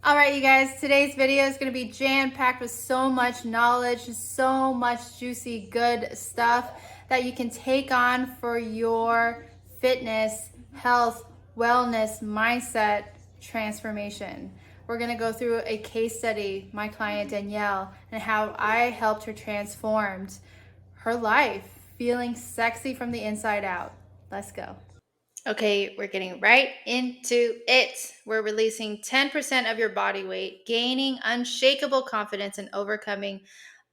All right, you guys, today's video is going to be jam-packed with so much knowledge, so much juicy, good stuff that you can take on for your fitness, health, wellness, mindset transformation. We're going to go through a case study, my client Danielle, and how I helped her transform her life, feeling sexy from the inside out. Let's go. Okay, we're getting right into it. We're releasing 10% of your body weight, gaining unshakable confidence, and overcoming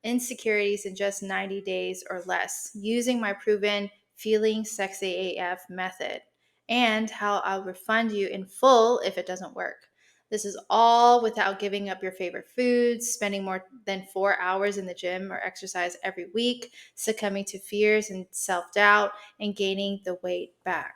insecurities in just 90 days or less using my proven Feeling Sexy AF method, and how I'll refund you in full if it doesn't work. This is all without giving up your favorite foods, spending more than 4 hours in the gym or exercise every week, succumbing to fears and self doubt, and gaining the weight back.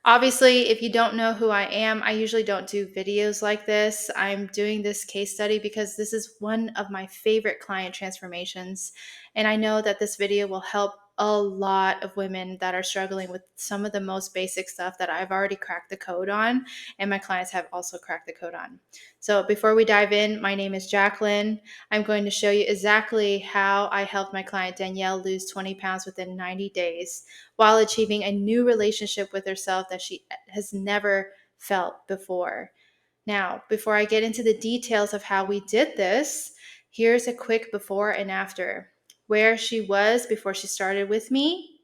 Obviously, if you don't know who I am, I usually don't do videos like this. I'm doing this case study because this is one of my favorite client transformations. And I know that this video will help a lot of women that are struggling with some of the most basic stuff that I've already cracked the code on, and my clients have also cracked the code on. So before we dive in, my name is Jacqueline. I'm going to show you exactly how I helped my client Danielle lose 20 pounds within 90 days while achieving a new relationship with herself that she has never felt before. Now, before I get into the details of how we did this, here's a quick before and after, where she was before she started with me,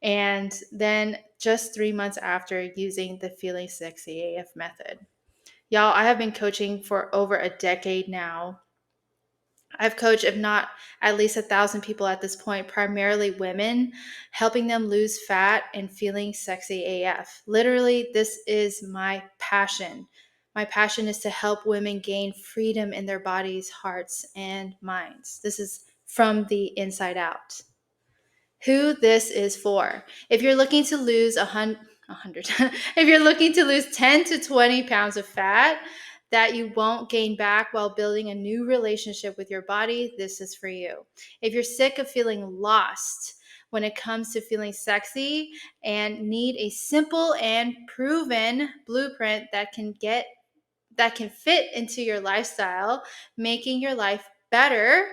and then just 3 months after using the Feeling Sexy AF method. Y'all, I have been coaching for over a decade now. I've coached, if not at least 1,000 people at this point, primarily women, helping them lose fat and feeling sexy AF. Literally, this is my passion. My passion is to help women gain freedom in their bodies, hearts, and minds. This is from the inside out. Who this is for. If you're looking to lose 100, if you're looking to lose 10 to 20 pounds of fat that you won't gain back while building a new relationship with your body, this is for you. If you're sick of feeling lost when it comes to feeling sexy and need a simple and proven blueprint that can fit into your lifestyle, making your life better.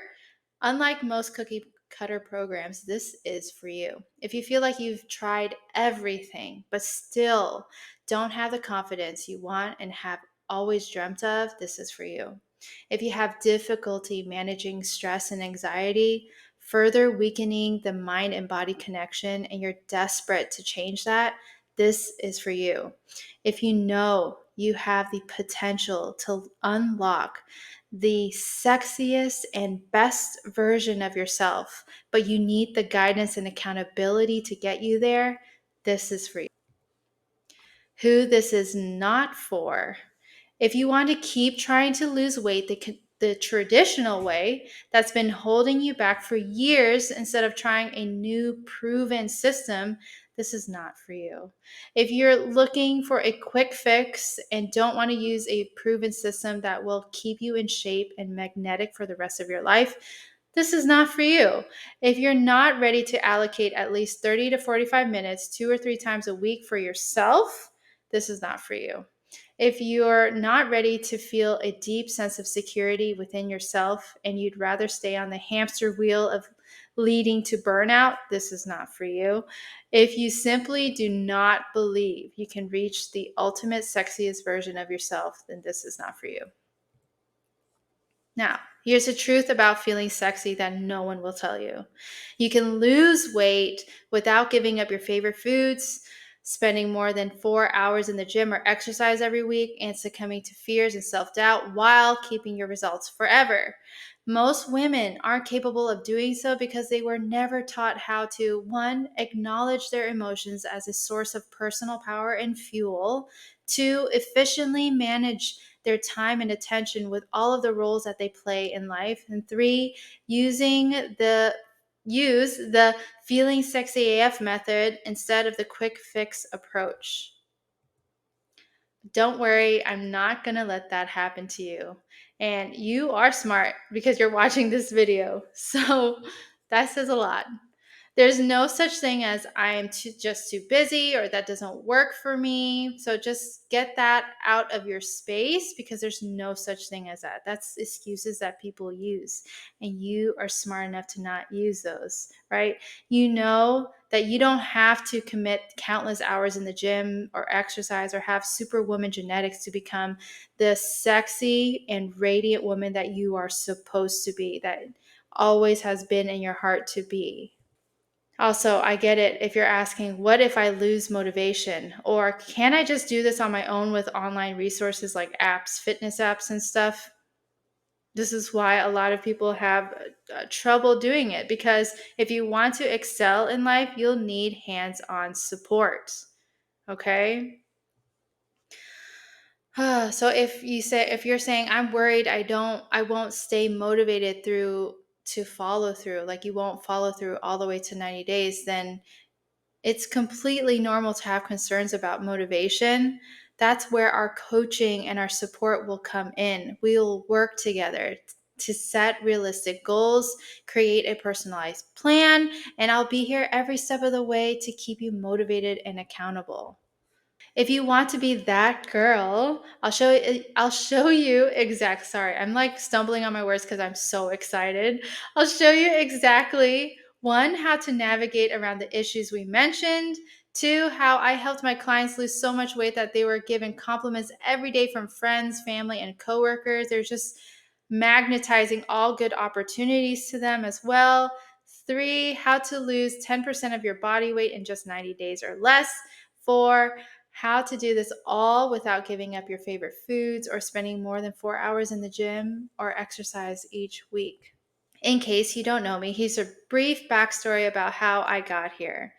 Unlike most cookie cutter programs, this is for you. If you feel like you've tried everything, but still don't have the confidence you want and have always dreamt of, this is for you. If you have difficulty managing stress and anxiety, further weakening the mind and body connection, and you're desperate to change that, this is for you. If you know you have the potential to unlock the sexiest and best version of yourself, but you need the guidance and accountability to get you there, this is for you. Who this is not for. If you want to keep trying to lose weight the traditional way that's been holding you back for years instead of trying a new proven system, this is not for you. If you're looking for a quick fix and don't want to use a proven system that will keep you in shape and magnetic for the rest of your life, this is not for you. If you're not ready to allocate at least 30 to 45 minutes 2 or 3 times a week for yourself, this is not for you. If you're not ready to feel a deep sense of security within yourself and you'd rather stay on the hamster wheel of leading to burnout, this is not for you. If you simply do not believe you can reach the ultimate sexiest version of yourself, then this is not for you. Now, here's the truth about feeling sexy that no one will tell you. You can lose weight without giving up your favorite foods, spending more than 4 hours in the gym or exercise every week, and succumbing to fears and self-doubt while keeping your results forever. Most women aren't capable of doing so because they were never taught how to, one, acknowledge their emotions as a source of personal power and fuel, two, efficiently manage their time and attention with all of the roles that they play in life, and three, use the Feeling Sexy AF method instead of the quick fix approach. Don't worry, I'm not going to let that happen to you. And you are smart because you're watching this video. So that says a lot. There's no such thing as I am just too busy or that doesn't work for me. So just get that out of your space, because there's no such thing as that. That's excuses that people use. And you are smart enough to not use those, right? You know that you don't have to commit countless hours in the gym or exercise or have superwoman genetics to become the sexy and radiant woman that you are supposed to be, that always has been in your heart to be. Also, I get it if you're asking, what if I lose motivation? Or can I just do this on my own with online resources like apps, fitness apps, and stuff? This is why a lot of people have trouble doing it, because if you want to excel in life, you'll need hands on support. Okay? So if you're saying I'm worried I won't stay motivated through to follow through, like you won't follow through all the way to 90 days, then it's completely normal to have concerns about motivation. That's where our coaching and our support will come in. We'll work together to set realistic goals, create a personalized plan, and I'll be here every step of the way to keep you motivated and accountable. If you want to be that girl, sorry, I'm like stumbling on my words because I'm so excited. I'll show you exactly, one, how to navigate around the issues we mentioned, two, how I helped my clients lose so much weight that they were given compliments every day from friends, family, and coworkers. They're just magnetizing all good opportunities to them as well. Three, how to lose 10% of your body weight in just 90 days or less. Four, how to do this all without giving up your favorite foods or spending more than 4 hours in the gym or exercise each week. In case you don't know me, here's a brief backstory about how I got here.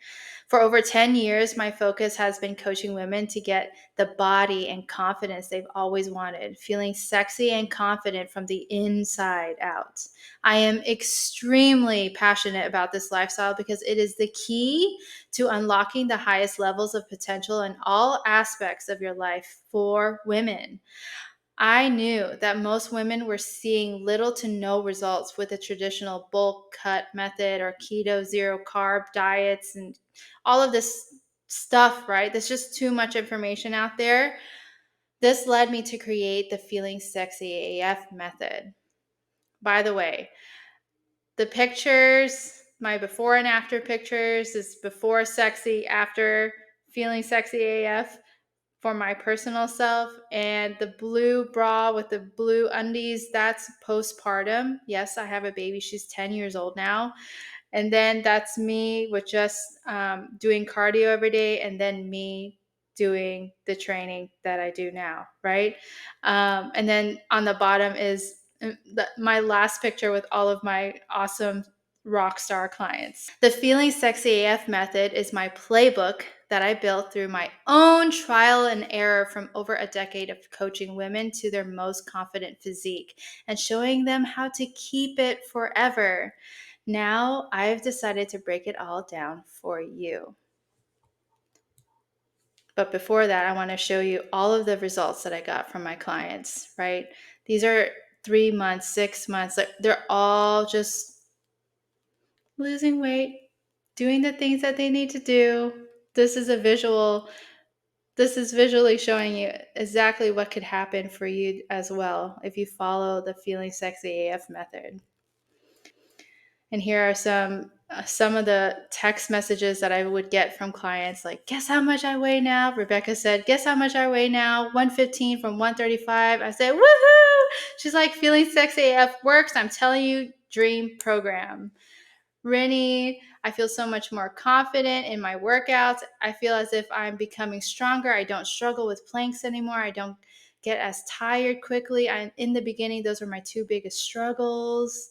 For over 10 years, my focus has been coaching women to get the body and confidence they've always wanted, feeling sexy and confident from the inside out. I am extremely passionate about this lifestyle because it is the key to unlocking the highest levels of potential in all aspects of your life for women. I knew that most women were seeing little to no results with the traditional bulk cut method or keto zero carb diets and all of this stuff, right? There's just too much information out there. This led me to create the Feeling Sexy AF method. By the way, the pictures, my before and after pictures, is before sexy, after feeling sexy AF for my personal self, and the blue bra with the blue undies, that's postpartum. Yes, I have a baby. She's 10 years old now. And then that's me with just doing cardio every day, and then me doing the training that I do now, right? And then on the bottom is my last picture with all of my awesome rock star clients. The Feeling Sexy AF method is my playbook that I built through my own trial and error from over a decade of coaching women to their most confident physique and showing them how to keep it forever. Now I've decided to break it all down for you. But before that, I want to show you all of the results that I got from my clients, right? These are 3 months, 6 months. They're all just losing weight, doing the things that they need to do. This is a visual. This is visually showing you exactly what could happen for you as well if you follow the Feeling Sexy AF method. And here are some of the text messages that I would get from clients, like, guess how much I weigh now? Rebecca said, guess how much I weigh now? 115 from 135. I said, woohoo! She's like, Feeling Sexy AF works. I'm telling you, dream program. Rennie, I feel so much more confident in my workouts. I feel as if I'm becoming stronger. I don't struggle with planks anymore. I don't get as tired quickly. In the beginning, those were my two biggest struggles.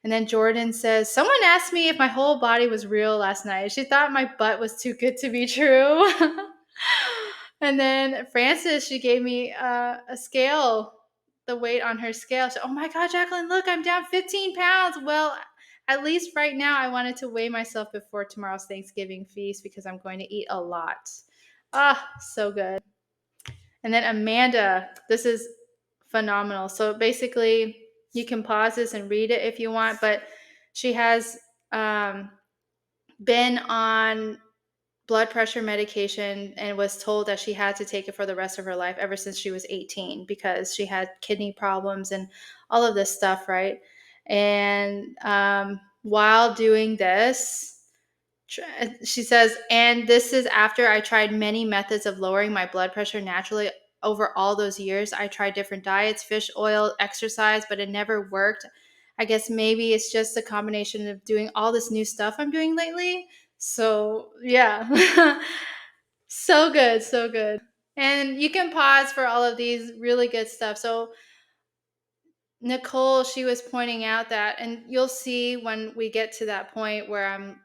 And then Jordan says, someone asked me if my whole body was real last night. She thought my butt was too good to be true. And then Frances, she gave me a scale, the weight on her scale. She said, oh my God, Jacqueline, look, I'm down 15 pounds. Well, at least right now, I wanted to weigh myself before tomorrow's Thanksgiving feast because I'm going to eat a lot. Ah, so good. And then Amanda, this is phenomenal. So basically, you can pause this and read it if you want, but she has been on blood pressure medication and was told that she had to take it for the rest of her life ever since she was 18 because she had kidney problems and all of this stuff, right? And while doing this, she says, and this is after I tried many methods of lowering my blood pressure naturally. Over all those years, I tried different diets, fish oil, exercise, but it never worked. I guess maybe it's just a combination of doing all this new stuff I'm doing lately. So, yeah. So good, so good. And you can pause for all of these really good stuff. So, Nicole, she was pointing out that, and you'll see when we get to that point where I'm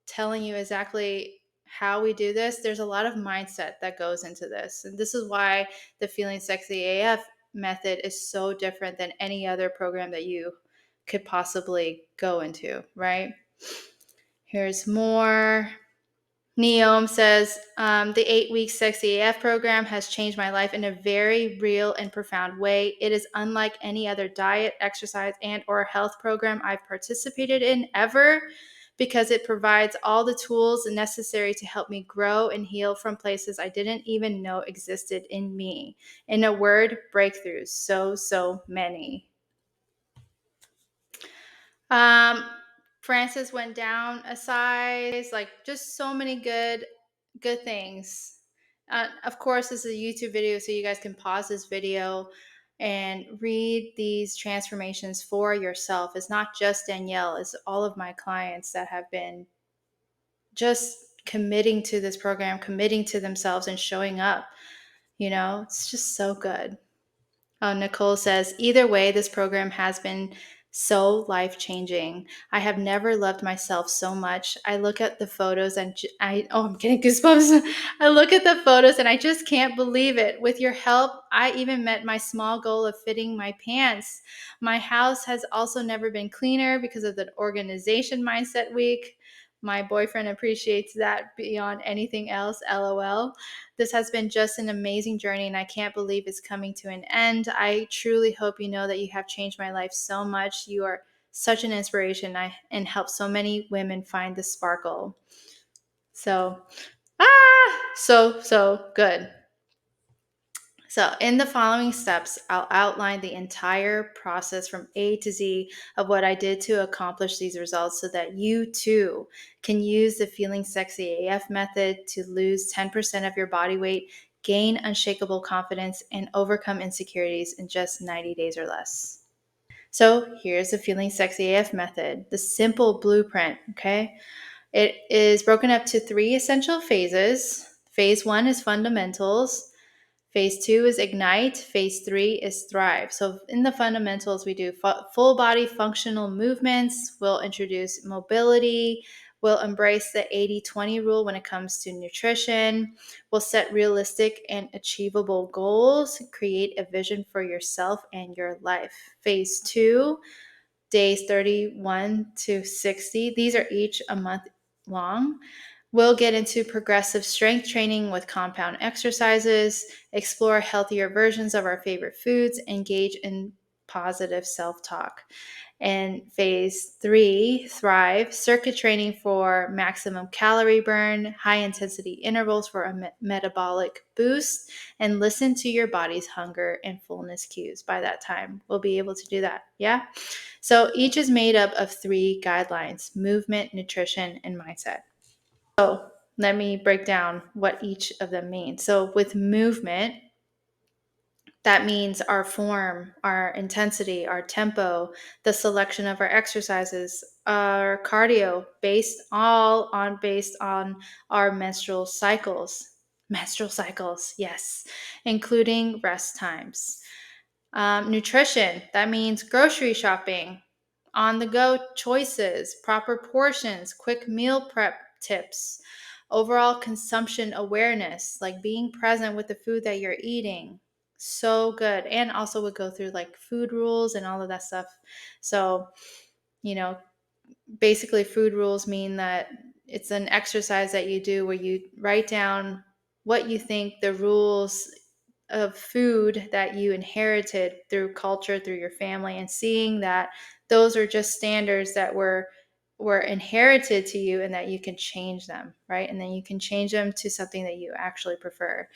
telling you exactly how we do this, there's a lot of mindset that goes into this. And this is why the Feeling Sexy AF method is so different than any other program that you could possibly go into, right? Here's more. Neom says, the 8-week Sexy AF program has changed my life in a very real and profound way. It is unlike any other diet, exercise, and or health program I've participated in ever because it provides all the tools necessary to help me grow and heal from places I didn't even know existed in me. In a word, breakthroughs. So many. Um, Francis went down a size, like just so many good things. Of course, this is a YouTube video, so you guys can pause this video and read these transformations for yourself. It's not just Danielle, it's all of my clients that have been just committing to this program, committing to themselves and showing up. You know, it's just so good. Nicole says, either way, this program has been so life-changing. I have never loved myself so much. I look at the photos and I'm getting goosebumps. I look at the photos and I just can't believe it. With your help, I even met my small goal of fitting my pants. My house has also never been cleaner because of the organization mindset week. My boyfriend appreciates that beyond anything else, LOL. This has been just an amazing journey, and I can't believe it's coming to an end. I truly hope you know that you have changed my life so much. You are such an inspiration and help so many women find the sparkle. So, so good. So, in the following steps, I'll outline the entire process from A to Z of what I did to accomplish these results so that you too can use the Feeling Sexy AF method to lose 10% of your body weight, gain unshakable confidence, and overcome insecurities in just 90 days or less. So, here's the Feeling Sexy AF method, the simple blueprint, okay? It is broken up to 3 essential phases. Phase 1 is fundamentals. Phase 2 is ignite. Phase 3 is thrive. So in the fundamentals, we do full body functional movements. We'll introduce mobility. We'll embrace the 80-20 rule when it comes to nutrition. We'll set realistic and achievable goals, create a vision for yourself and your life. Phase 2, days 31 to 60. These are each a month long. We'll get into progressive strength training with compound exercises, explore healthier versions of our favorite foods, engage in positive self-talk. And phase 3, thrive, circuit training for maximum calorie burn, high intensity intervals for a metabolic boost, and listen to your body's hunger and fullness cues. By that time, we'll be able to do that. Yeah. So each is made up of 3 guidelines: movement, nutrition, and mindset. So let me break down what each of them means. So with movement, that means our form, our intensity, our tempo, the selection of our exercises, our cardio, based on our menstrual cycles. Menstrual cycles, yes, including rest times. Nutrition, that means grocery shopping, on the go choices, proper portions, quick meal prep tips, overall consumption awareness, like being present with the food that you're eating. So good. And also would go through like food rules and all of that stuff. So, you know, basically food rules mean that it's an exercise that you do where you write down what you think the rules of food that you inherited through culture, through your family, and seeing that those are just standards that were were inherited to you and that you can change them, right? And then you can change them to something that you actually prefer.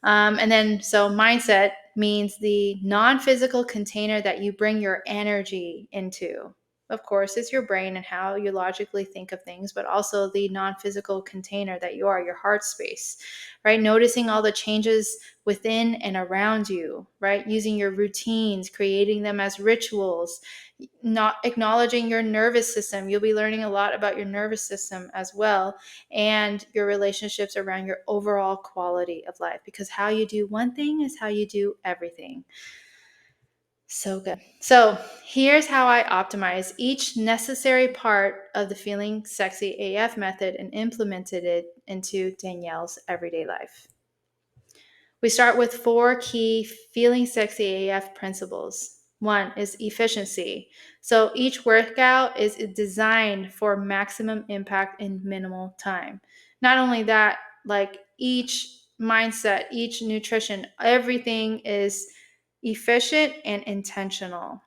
And then, so mindset means the non-physical container that you bring your energy into. Of course, it's your brain and how you logically think of things, but also the non-physical container that you are, your heart space, right? Noticing all the changes within and around you, right? Using your routines, creating them as rituals, not acknowledging your nervous system. You'll be learning a lot about your nervous system as well, and your relationships around your overall quality of life, because how you do one thing is how you do everything. So good. So here's how I optimize each necessary part of the Feeling Sexy AF method and implemented it into Danielle's everyday life. We start with 4 key Feeling Sexy AF principles. 1 is efficiency. So each workout is designed for maximum impact in minimal time. Not only that, like each mindset, each nutrition, everything is efficient and intentional.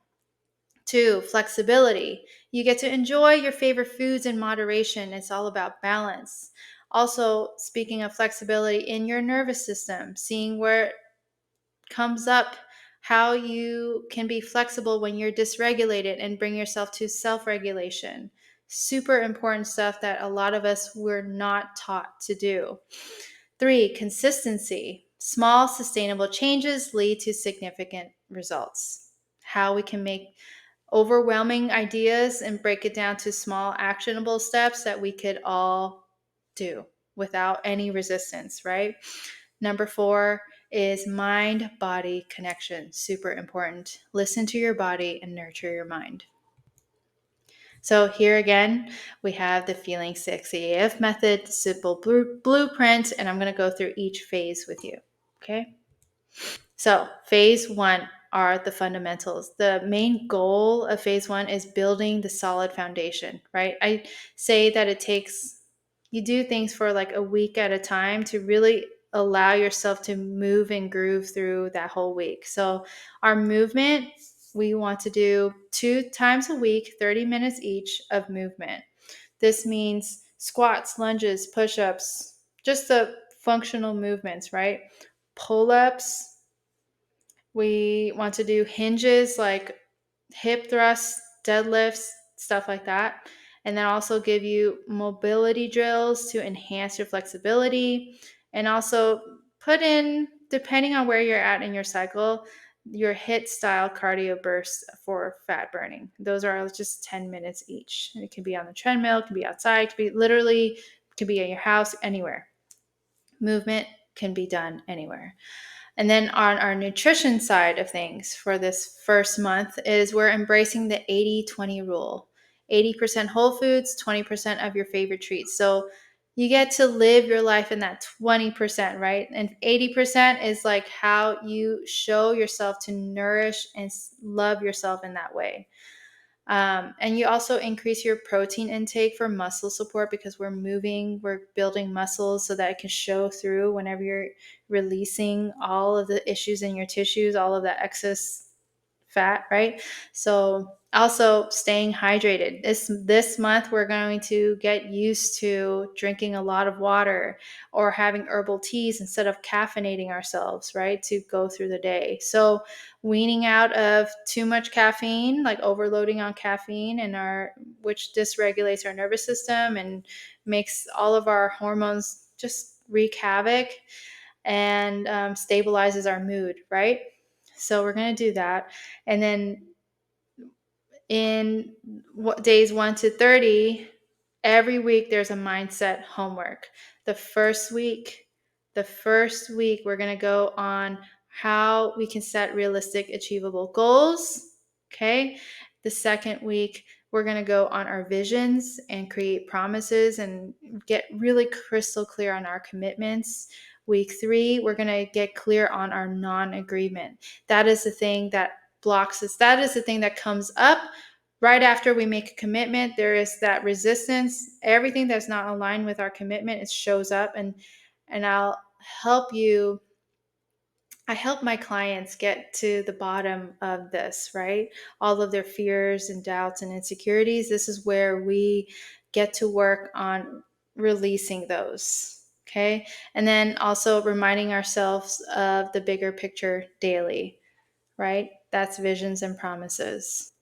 2, flexibility. You get to enjoy your favorite foods in moderation. It's all about balance. Also, speaking of flexibility in your nervous system, seeing where it comes up, how you can be flexible when you're dysregulated and bring yourself to self-regulation. Super important stuff that a lot of us were not taught to do. 3, consistency. Small, sustainable changes lead to significant results. How we can make overwhelming ideas and break it down to small, actionable steps that we could all do without any resistance, right? Number 4 is mind-body connection. Super important. Listen to your body and nurture your mind. So here again, we have the Feeling Sexy AF method, simple blueprint, and I'm going to go through each phase with you. Okay? So phase 1 are the fundamentals. The main goal of phase 1 is building the solid foundation, right? I say that you do things for like a week at a time to really allow yourself to move and groove through that whole week. So our movement, we want to do 2 times a week, 30 minutes each of movement. This means squats, lunges, push-ups, just the functional movements, right? Pull-ups. We want to do hinges like hip thrusts, deadlifts, stuff like that. And then also give you mobility drills to enhance your flexibility. And also put in, depending on where you're at in your cycle, your HIIT style cardio bursts for fat burning. Those are just 10 minutes each. It can be on the treadmill, it can be outside, it can be literally, it can be in your house, anywhere. Movement can be done anywhere. And then on our nutrition side of things for this first month is we're embracing the 80-20 rule. 80% whole foods, 20% of your favorite treats. So you get to live your life in that 20%, right? And 80% is like how you show yourself to nourish and love yourself in that way. And you also increase your protein intake for muscle support, because we're building muscles so that it can show through whenever you're releasing all of the issues in your tissues, all of that excess fat, right? So also staying hydrated. This month we're going to get used to drinking a lot of water or having herbal teas instead of caffeinating ourselves, right? To go through the day. So weaning out of too much caffeine, like overloading on caffeine, which dysregulates our nervous system and makes all of our hormones just wreak havoc, and stabilizes our mood, right? So we're going to do that. And then in days 1 to 30, every week there's a mindset homework. The first week, we're going to go on how we can set realistic, achievable goals. Okay. The second week, we're going to go on our visions and create promises and get really crystal clear on our commitments. Week 3, we're going to get clear on our non-agreement. That is the thing that blocks us. That is the thing that comes up right after we make a commitment. There is that resistance. Everything that's not aligned with our commitment, it shows up, and I'll help you I help my clients get to the bottom of this, right? All of their fears and doubts and insecurities. This is where we get to work on releasing those. Okay. And then also reminding ourselves of the bigger picture daily, right? That's visions and promises.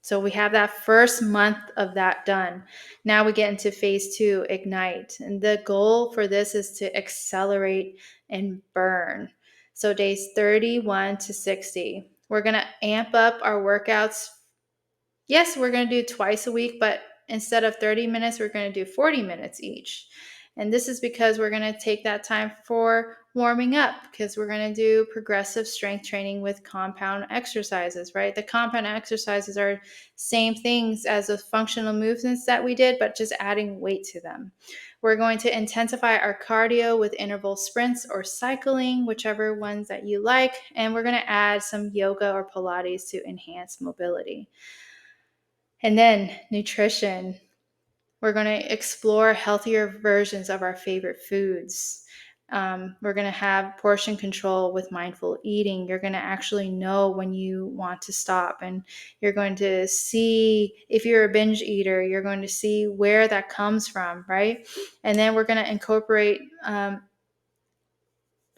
So we have that first month of that done. Now we get into phase 2, ignite. And the goal for this is to accelerate and burn. So days 31 to 60. We're going to amp up our workouts. Yes, we're going to do twice a week, but instead of 30 minutes, we're going to do 40 minutes each. And this is because we're going to take that time for warming up, because we're going to do progressive strength training with compound exercises, right? The compound exercises are same things as the functional movements that we did, but just adding weight to them. We're going to intensify our cardio with interval sprints or cycling, whichever ones that you like. And we're going to add some yoga or Pilates to enhance mobility. And then nutrition. We're going to explore healthier versions of our favorite foods. We're going to have portion control with mindful eating. You're going to actually know when you want to stop, and you're going to see, if you're a binge eater, you're going to see where that comes from, right? And then we're going to incorporate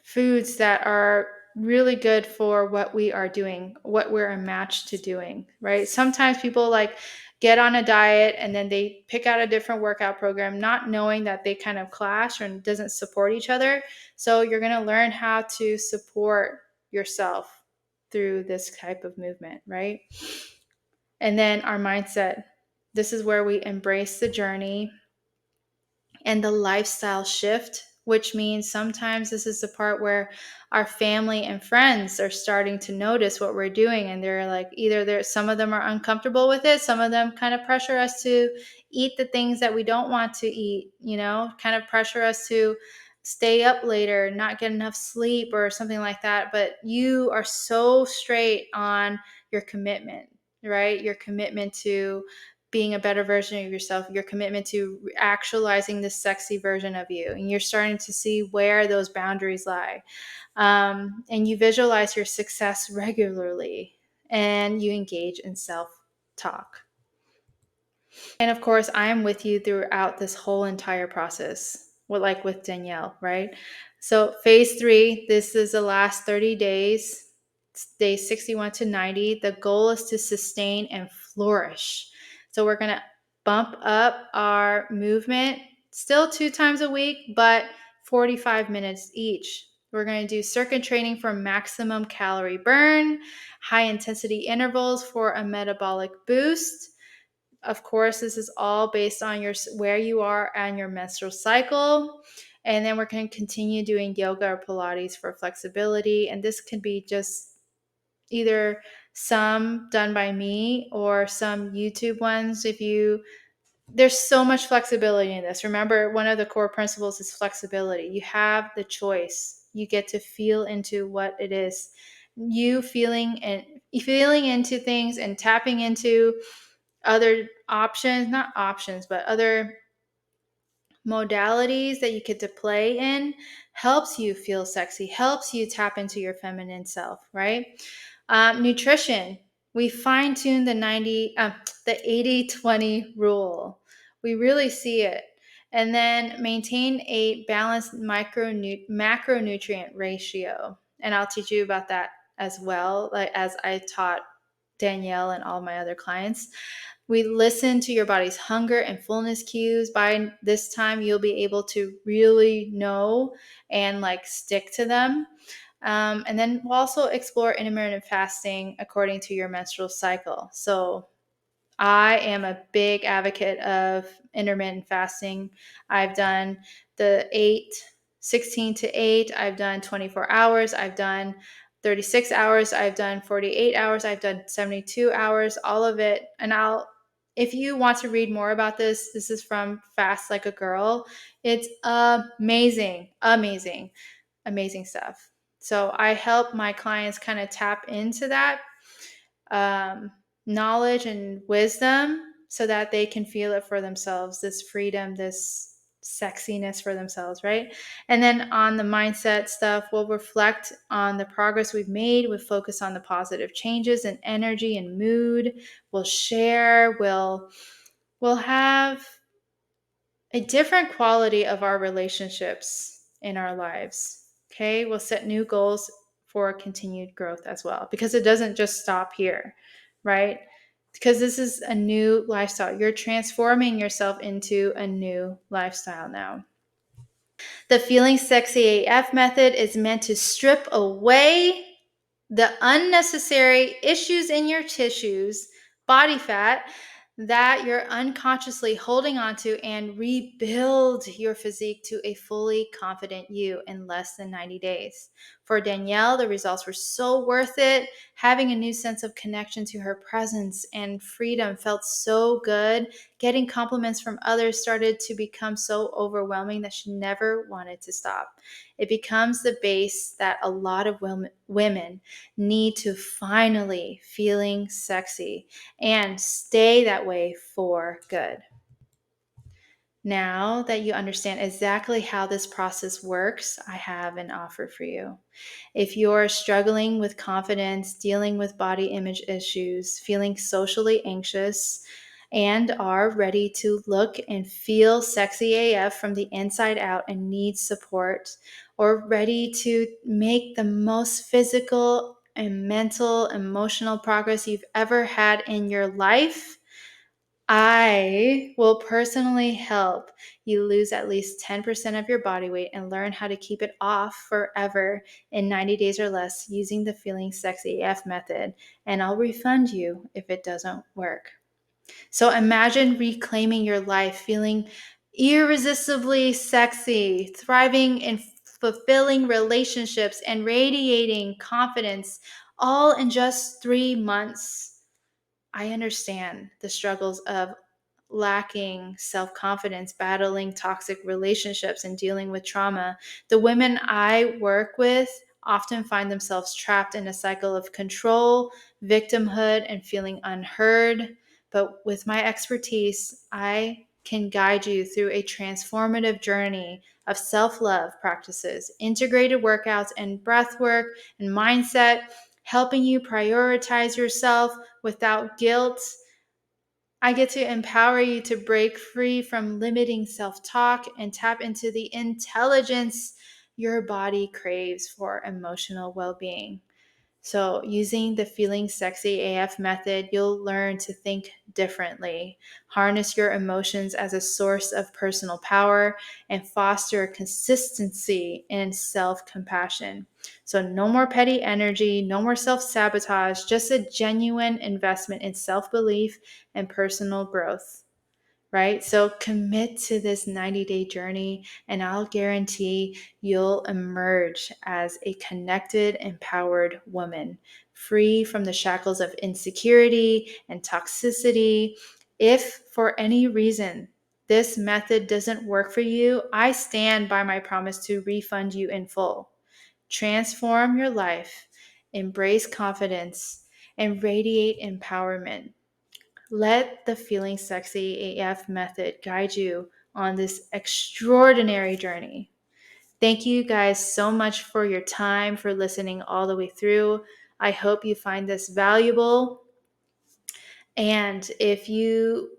foods that are really good for what we are doing, what we're a match to doing, right? Sometimes people like get on a diet and then they pick out a different workout program, not knowing that they kind of clash or doesn't support each other. So you're going to learn how to support yourself through this type of movement, right? And then our mindset. This is where we embrace the journey and the lifestyle shift, which means sometimes this is the part where our family and friends are starting to notice what we're doing, and they're like, some of them are uncomfortable with it, some of them kind of pressure us to eat the things that we don't want to eat, kind of pressure us to stay up later, not get enough sleep or something like that. But you are so straight on your commitment, right? Your commitment to being a better version of yourself, your commitment to actualizing this sexy version of you. And you're starting to see where those boundaries lie. And you visualize your success regularly, and you engage in self-talk. And of course, I am with you throughout this whole entire process, like with Danielle, right? So phase 3, this is the last 30 days, days 61 to 90. The goal is to sustain and flourish. So we're going to bump up our movement, still 2 times a week, but 45 minutes each. We're going to do circuit training for maximum calorie burn, high intensity intervals for a metabolic boost. Of course, this is all based on where you are and your menstrual cycle. And then we're going to continue doing yoga or Pilates for flexibility. And this can be just either some done by me or some YouTube ones. There's so much flexibility in this. Remember, one of the core principles is flexibility. You have the choice. You get to feel into what it is. You feeling into things and tapping into other options, not options, but other modalities that you get to play in, helps you feel sexy, helps you tap into your feminine self, right? Nutrition. We fine-tune the 80-20 rule. We really see it. And then maintain a balanced macronutrient ratio. And I'll teach you about that as well, like as I taught Danielle and all my other clients. We listen to your body's hunger and fullness cues. By this time, you'll be able to really know and stick to them. And then we'll also explore intermittent fasting according to your menstrual cycle. So I am a big advocate of intermittent fasting. I've done the 16 to 8. I've done 24 hours. I've done 36 hours. I've done 48 hours. I've done 72 hours, all of it. And if you want to read more about this is from Fast Like a Girl. It's amazing, amazing, amazing stuff. So I help my clients kind of tap into that knowledge and wisdom so that they can feel it for themselves, this freedom, this sexiness for themselves, right? And then on the mindset stuff, we'll reflect on the progress we've made. We'll focus on the positive changes in energy and mood. We'll share. We'll have a different quality of our relationships in our lives. Okay, we'll set new goals for continued growth as well, because it doesn't just stop here, right? Because this is a new lifestyle. You're transforming yourself into a new lifestyle now. The Feeling Sexy AF method is meant to strip away the unnecessary issues in your tissues, body fat, that you're unconsciously holding onto, and rebuild your physique to a fully confident you in less than 90 days. For Danielle, the results were so worth it. Having a new sense of connection to her presence and freedom felt so good. Getting compliments from others started to become so overwhelming that she never wanted to stop. It becomes the base that a lot of women need to finally feeling sexy and stay that way for good. Now that you understand exactly how this process works, I have an offer for you. If you're struggling with confidence, dealing with body image issues, feeling socially anxious, and are ready to look and feel sexy AF from the inside out and need support, or ready to make the most physical and mental, emotional progress you've ever had in your life, I will personally help you lose at least 10% of your body weight and learn how to keep it off forever in 90 days or less using the Feeling Sexy AF method, and I'll refund you if it doesn't work. So imagine reclaiming your life, feeling irresistibly sexy, thriving in fulfilling relationships, and radiating confidence all in just 3 months. I understand the struggles of lacking self-confidence, battling toxic relationships, and dealing with trauma. The women I work with often find themselves trapped in a cycle of control, victimhood, and feeling unheard. But with my expertise, I can guide you through a transformative journey of self-love practices, integrated workouts, and breath work and mindset, helping you prioritize yourself without guilt. I get to empower you to break free from limiting self-talk and tap into the intelligence your body craves for emotional well-being. So, using the Feeling Sexy AF method, you'll learn to think differently, harness your emotions as a source of personal power, and foster consistency in self compassion. So, no more petty energy, no more self sabotage, just a genuine investment in self belief and personal growth. Right? So commit to this 90-day journey, and I'll guarantee you'll emerge as a connected, empowered woman, free from the shackles of insecurity and toxicity. If for any reason this method doesn't work for you, I stand by my promise to refund you in full. Transform your life, embrace confidence, and radiate empowerment. Let the Feeling Sexy AF method guide you on this extraordinary journey. Thank you guys so much for your time, for listening all the way through. I hope you find this valuable. And if you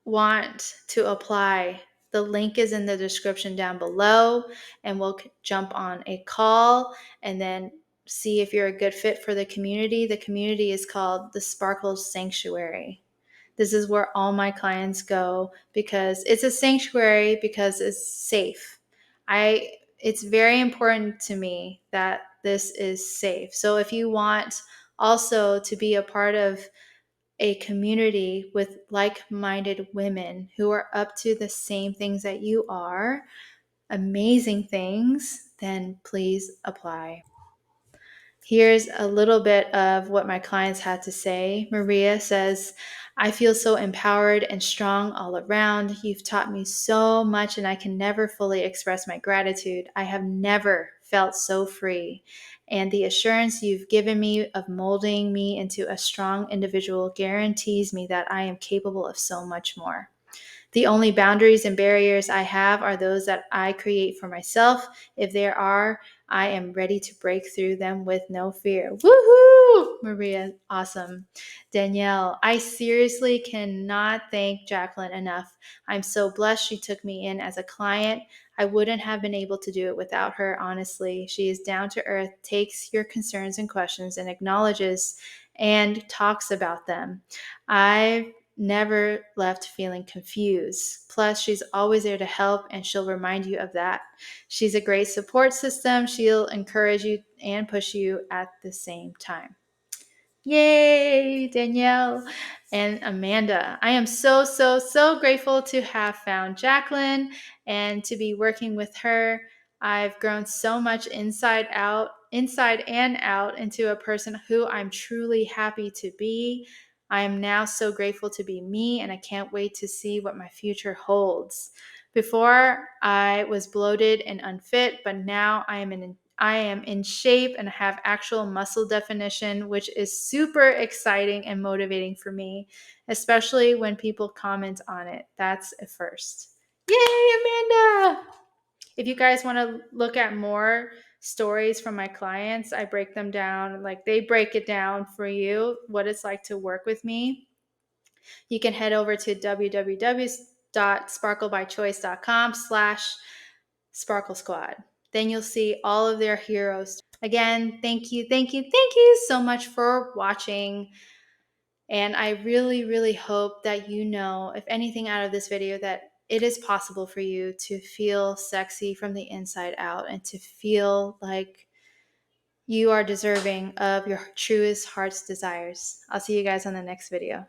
want to apply, the link is in the description down below, and we'll jump on a call and then see if you're a good fit for the community. The community is called the Sparkle Sanctuary. This is where all my clients go because it's a sanctuary, because it's safe. It's very important to me that this is safe. So if you want also to be a part of a community with like-minded women who are up to the same things that you are, amazing things, then please apply. Here's a little bit of what my clients had to say. Maria says, I feel so empowered and strong all around. You've taught me so much, and I can never fully express my gratitude. I have never felt so free. And the assurance you've given me of molding me into a strong individual guarantees me that I am capable of so much more. The only boundaries and barriers I have are those that I create for myself. If there are, I am ready to break through them with no fear. Woohoo! Maria, awesome. Danielle, I seriously cannot thank Jacqueline enough. I'm so blessed she took me in as a client. I wouldn't have been able to do it without her, honestly. She is down to earth, takes your concerns and questions, and acknowledges and talks about them. I've never left feeling confused. Plus, she's always there to help and she'll remind you of that. She's a great support system. She'll encourage you and push you at the same time. Yay, Danielle and Amanda. I am so, so, so grateful to have found Jacqueline and to be working with her. I've grown so much inside and out into a person who I'm truly happy to be. I am now so grateful to be me, and I can't wait to see what my future holds. Before, I was bloated and unfit, but now I am in shape and have actual muscle definition, which is super exciting and motivating for me, especially when people comment on it. That's a first. Yay, Amanda! If you guys want to look at more stories from my clients, I break them down, like they break it down for you, what it's like to work with me. You can head over to www.sparklebychoice.com/Sparkle Squad. Then you'll see all of their heroes. Again, thank you, thank you, thank you so much for watching. And I really, really hope that you know, if anything out of this video, that it is possible for you to feel sexy from the inside out and to feel like you are deserving of your truest heart's desires. I'll see you guys on the next video.